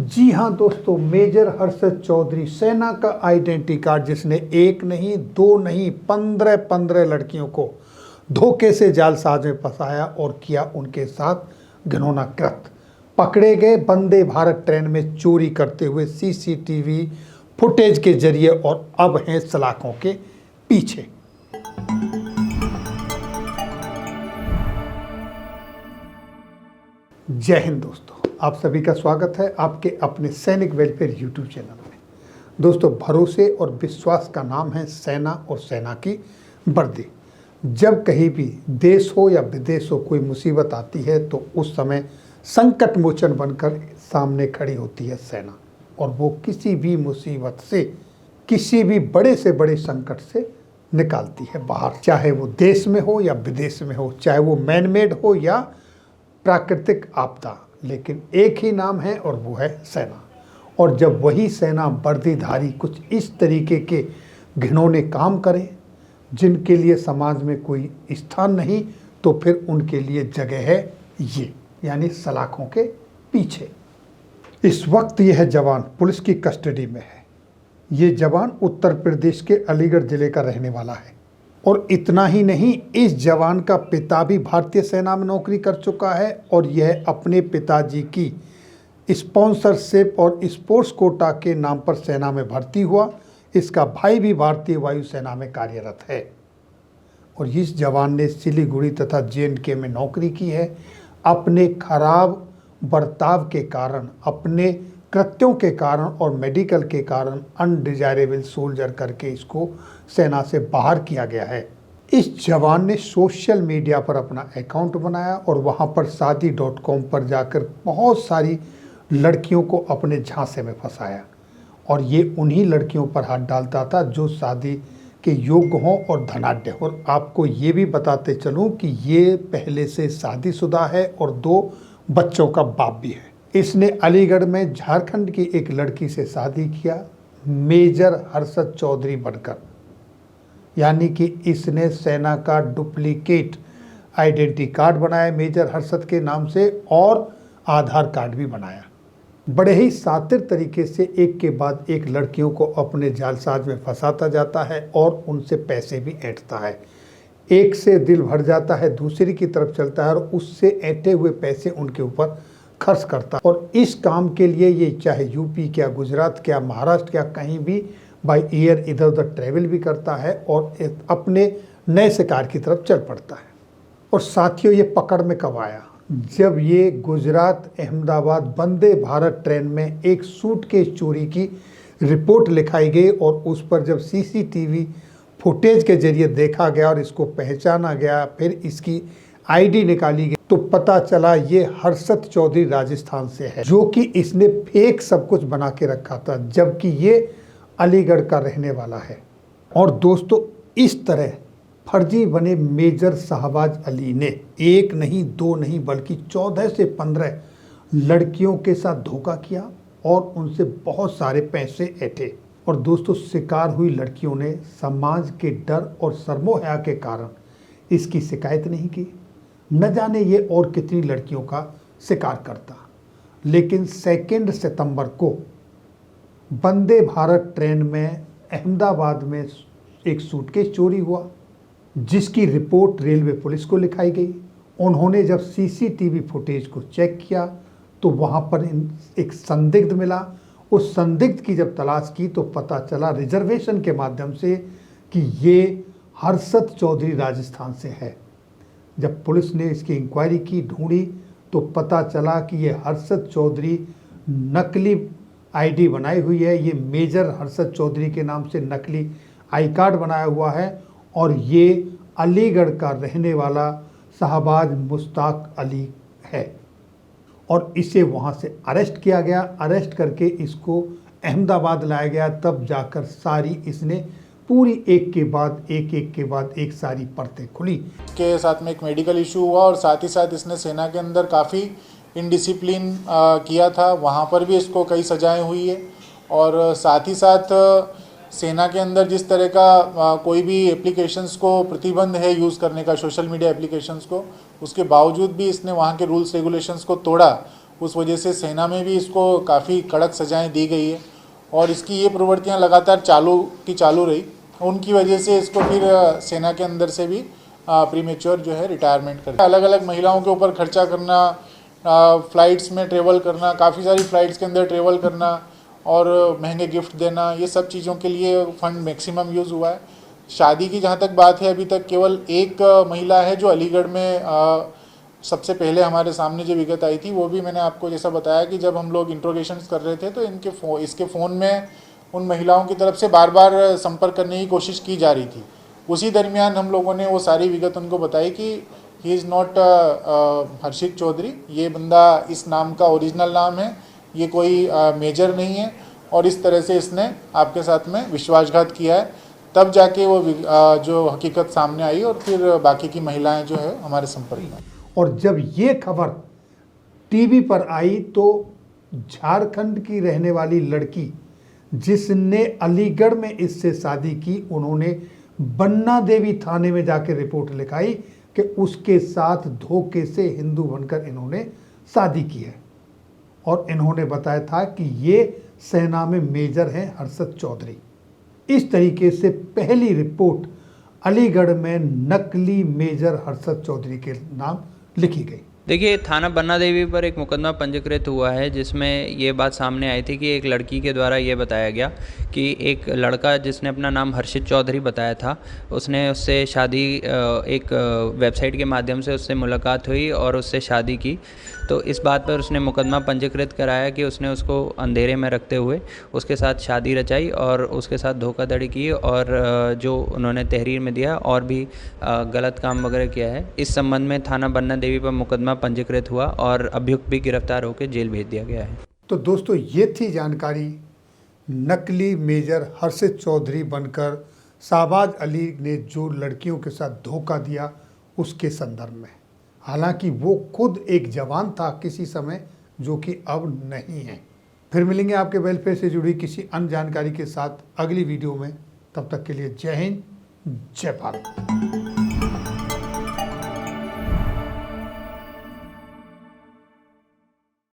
जी हाँ दोस्तों, मेजर हर्षद चौधरी सेना का आइडेंटिटी कार्ड जिसने एक नहीं दो नहीं 15 लड़कियों को धोखे से जालसाज में फंसाया और किया उनके साथ घिनौना कृत्य, पकड़े गए वंदे भारत ट्रेन में चोरी करते हुए सीसीटीवी फुटेज के जरिए और अब हैं सलाखों के पीछे। जय हिंद दोस्तों, आप सभी का स्वागत है आपके अपने सैनिक वेलफेयर यूट्यूब चैनल में। दोस्तों, भरोसे और विश्वास का नाम है सेना और सेना की वर्दी। जब कहीं भी देश हो या विदेश हो कोई मुसीबत आती है तो उस समय संकट मोचन बनकर सामने खड़ी होती है सेना, और वो किसी भी मुसीबत से, किसी भी बड़े से बड़े संकट से निकालती है बाहर, चाहे वो देश में हो या विदेश में हो, चाहे वो मैन मेड हो या प्राकृतिक आपदा, लेकिन एक ही नाम है और वो है सेना। और जब वही सेना वर्दीधारी कुछ इस तरीके के घिनौने काम करे जिनके लिए समाज में कोई स्थान नहीं, तो फिर उनके लिए जगह है ये, यानी सलाखों के पीछे। इस वक्त यह जवान पुलिस की कस्टडी में है। ये जवान उत्तर प्रदेश के अलीगढ़ जिले का रहने वाला है, और इतना ही नहीं, इस जवान का पिता भी भारतीय सेना में नौकरी कर चुका है और यह अपने पिताजी की स्पॉन्सरशिप और स्पोर्ट्स कोटा के नाम पर सेना में भर्ती हुआ। इसका भाई भी भारतीय वायुसेना में कार्यरत है और इस जवान ने सिलीगुड़ी तथा JNK में नौकरी की है। अपने खराब बर्ताव के कारण, अपने कृत्यों के कारण और मेडिकल के कारण अनडिजायरेबल सोल्जर करके इसको सेना से बाहर किया गया है। इस जवान ने सोशल मीडिया पर अपना अकाउंट बनाया और वहां पर शादी.com पर जाकर बहुत सारी लड़कियों को अपने झांसे में फंसाया, और ये उन्हीं लड़कियों पर हाथ डालता था जो शादी के योग्य हों और धनाढ्य। और आपको ये भी बताते चलूं कि ये पहले से शादीशुदा है और 2 बच्चों का बाप भी है। इसने अलीगढ़ में झारखंड की एक लड़की से शादी किया, मेजर हर्षद चौधरी बनकर, यानी कि इसने सेना का डुप्लीकेट आइडेंटिटी कार्ड बनाया मेजर हर्षद के नाम से, और आधार कार्ड भी बनाया। बड़े ही शातिर तरीके से एक के बाद एक लड़कियों को अपने जालसाज में फंसाता जाता है और उनसे पैसे भी ऐंठता है। एक से दिल भर जाता है, दूसरी की तरफ चलता है और उससे ऐंठे हुए पैसे उनके ऊपर खर्च करता है। और इस काम के लिए ये चाहे यूपी क्या, गुजरात क्या, महाराष्ट्र क्या, कहीं भी बाई एयर इधर उधर ट्रैवल भी करता है और अपने नए शिकार की तरफ चल पड़ता है। और साथियों, ये पकड़ में कब आया? जब ये गुजरात अहमदाबाद वंदे भारत ट्रेन में एक सूटकेस चोरी की रिपोर्ट लिखाई गई और उस पर जब सीसीटीवी फुटेज के जरिए देखा गया और इसको पहचाना गया, फिर इसकी आईडी निकाली गई, तो पता चला ये हर्षद चौधरी राजस्थान से है, जो कि इसने फेक सब कुछ बना के रखा था, जबकि ये अलीगढ़ का रहने वाला है। और दोस्तों, इस तरह फर्जी बने मेजर शाहबाज अली ने एक नहीं दो नहीं बल्कि 14 से 15 लड़कियों के साथ धोखा किया और उनसे बहुत सारे पैसे ऐंठे। और दोस्तों, शिकार हुई लड़कियों ने समाज के डर और शर्मो-हया के कारण इसकी शिकायत नहीं की। न जाने ये और कितनी लड़कियों का शिकार करता। लेकिन 2 सितंबर को वंदे भारत ट्रेन में अहमदाबाद में एक सूटकेस चोरी हुआ, जिसकी रिपोर्ट रेलवे पुलिस को लिखाई गई। उन्होंने जब सीसीटीवी फुटेज को चेक किया तो वहाँ पर एक संदिग्ध मिला। उस संदिग्ध की जब तलाश की तो पता चला रिजर्वेशन के माध्यम से कि ये हर्षद चौधरी राजस्थान से है। जब पुलिस ने इसकी इंक्वायरी की, ढूंढी, तो पता चला कि ये हर्षद चौधरी नकली आईडी बनाई हुई है। ये मेजर हर्षद चौधरी के नाम से नकली आई कार्ड बनाया हुआ है और ये अलीगढ़ का रहने वाला शाहबाज मुश्ताक अली है। और इसे वहाँ से अरेस्ट किया गया। अरेस्ट करके इसको अहमदाबाद लाया गया, तब जाकर सारी इसने पूरी एक के बाद एक सारी परतें खुली। के साथ में एक मेडिकल इशू हुआ और साथ ही साथ इसने सेना के अंदर काफ़ी इनडिसिप्लिन किया था, वहाँ पर भी इसको कई सजाएं हुई है। और साथ ही साथ सेना के अंदर जिस तरह का कोई भी एप्लीकेशंस को प्रतिबंध है यूज़ करने का, सोशल मीडिया एप्लीकेशंस को, उसके बावजूद भी इसने वहाँ के रूल्स रेगुलेशंस को तोड़ा उस वजह से सेना में भी इसको काफ़ी कड़क सजाएं दी गई है और इसकी ये प्रवृत्तियां लगातार चालू रही। उनकी वजह से इसको फिर सेना के अंदर से भी प्रीमेच्योर जो है रिटायरमेंट कर, अलग अलग महिलाओं के ऊपर खर्चा करना, फ़्लाइट्स में ट्रेवल करना, काफ़ी सारी फ़्लाइट्स के अंदर ट्रेवल करना और महंगे गिफ्ट देना, ये सब चीज़ों के लिए फ़ंड मैक्सिमम यूज़ हुआ है। शादी की जहाँ तक बात है, अभी तक केवल एक महिला है जो अलीगढ़ में सबसे पहले हमारे सामने जो विगत आई थी, वो भी मैंने आपको जैसा बताया कि जब हम लोग इंट्रोगेशंस कर रहे थे तो इसके फ़ोन में उन महिलाओं की तरफ से बार बार संपर्क करने की कोशिश की जा रही थी। उसी दरमियान हम लोगों ने वो सारी विगत उनको बताई कि ही इज़ नॉट हर्षित चौधरी, ये बंदा इस नाम का ओरिजिनल नाम है, ये कोई मेजर नहीं है और इस तरह से इसने आपके साथ में विश्वासघात किया है। तब जाके वो जो हकीकत सामने आई और फिर बाकी की महिलाएं जो है हमारे संपर्क में। और जब ये खबर टीवी पर आई तो झारखंड की रहने वाली लड़की जिसने अलीगढ़ में इससे शादी की, उन्होंने बन्ना देवी थाने में जाकर रिपोर्ट लिखाई कि उसके साथ धोखे से हिंदू बनकर इन्होंने शादी की है और इन्होंने बताया था कि ये सेना में मेजर हैं हर्षद चौधरी। इस तरीके से पहली रिपोर्ट अलीगढ़ में नकली मेजर हर्षद चौधरी के नाम लिखी गई। देखिए, थाना बन्ना देवी पर एक मुकदमा पंजीकृत हुआ है जिसमें ये बात सामने आई थी कि एक लड़की के द्वारा ये बताया गया कि एक लड़का जिसने अपना नाम हर्षित चौधरी बताया था, उसने उससे शादी एक वेबसाइट के माध्यम से उससे मुलाकात हुई और उससे शादी की। तो इस बात पर उसने मुकदमा पंजीकृत कराया कि उसने उसको अंधेरे में रखते हुए उसके साथ शादी रचाई और उसके साथ धोखाधड़ी की और जो उन्होंने तहरीर में दिया और भी गलत काम वगैरह किया है। इस संबंध में थाना बन्ना देवी पर मुकदमा पंजीकृत हुआ और अभियुक्त भी गिरफ्तार होकर जेल भेज दिया गया है। तो दोस्तों, ये थी जानकारी नकली मेजर हर्षित चौधरी बनकर शाहबाज अली ने जो लड़कियों के साथ धोखा दिया उसके संदर्भ में। हालांकि वो खुद एक जवान था किसी समय, जो कि अब नहीं है। फिर मिलेंगे आपके वेलफेयर से जुड़ी किसी अन्य जानकारी के साथ अगली वीडियो में। तब तक के लिए जय हिंद, जय भारत।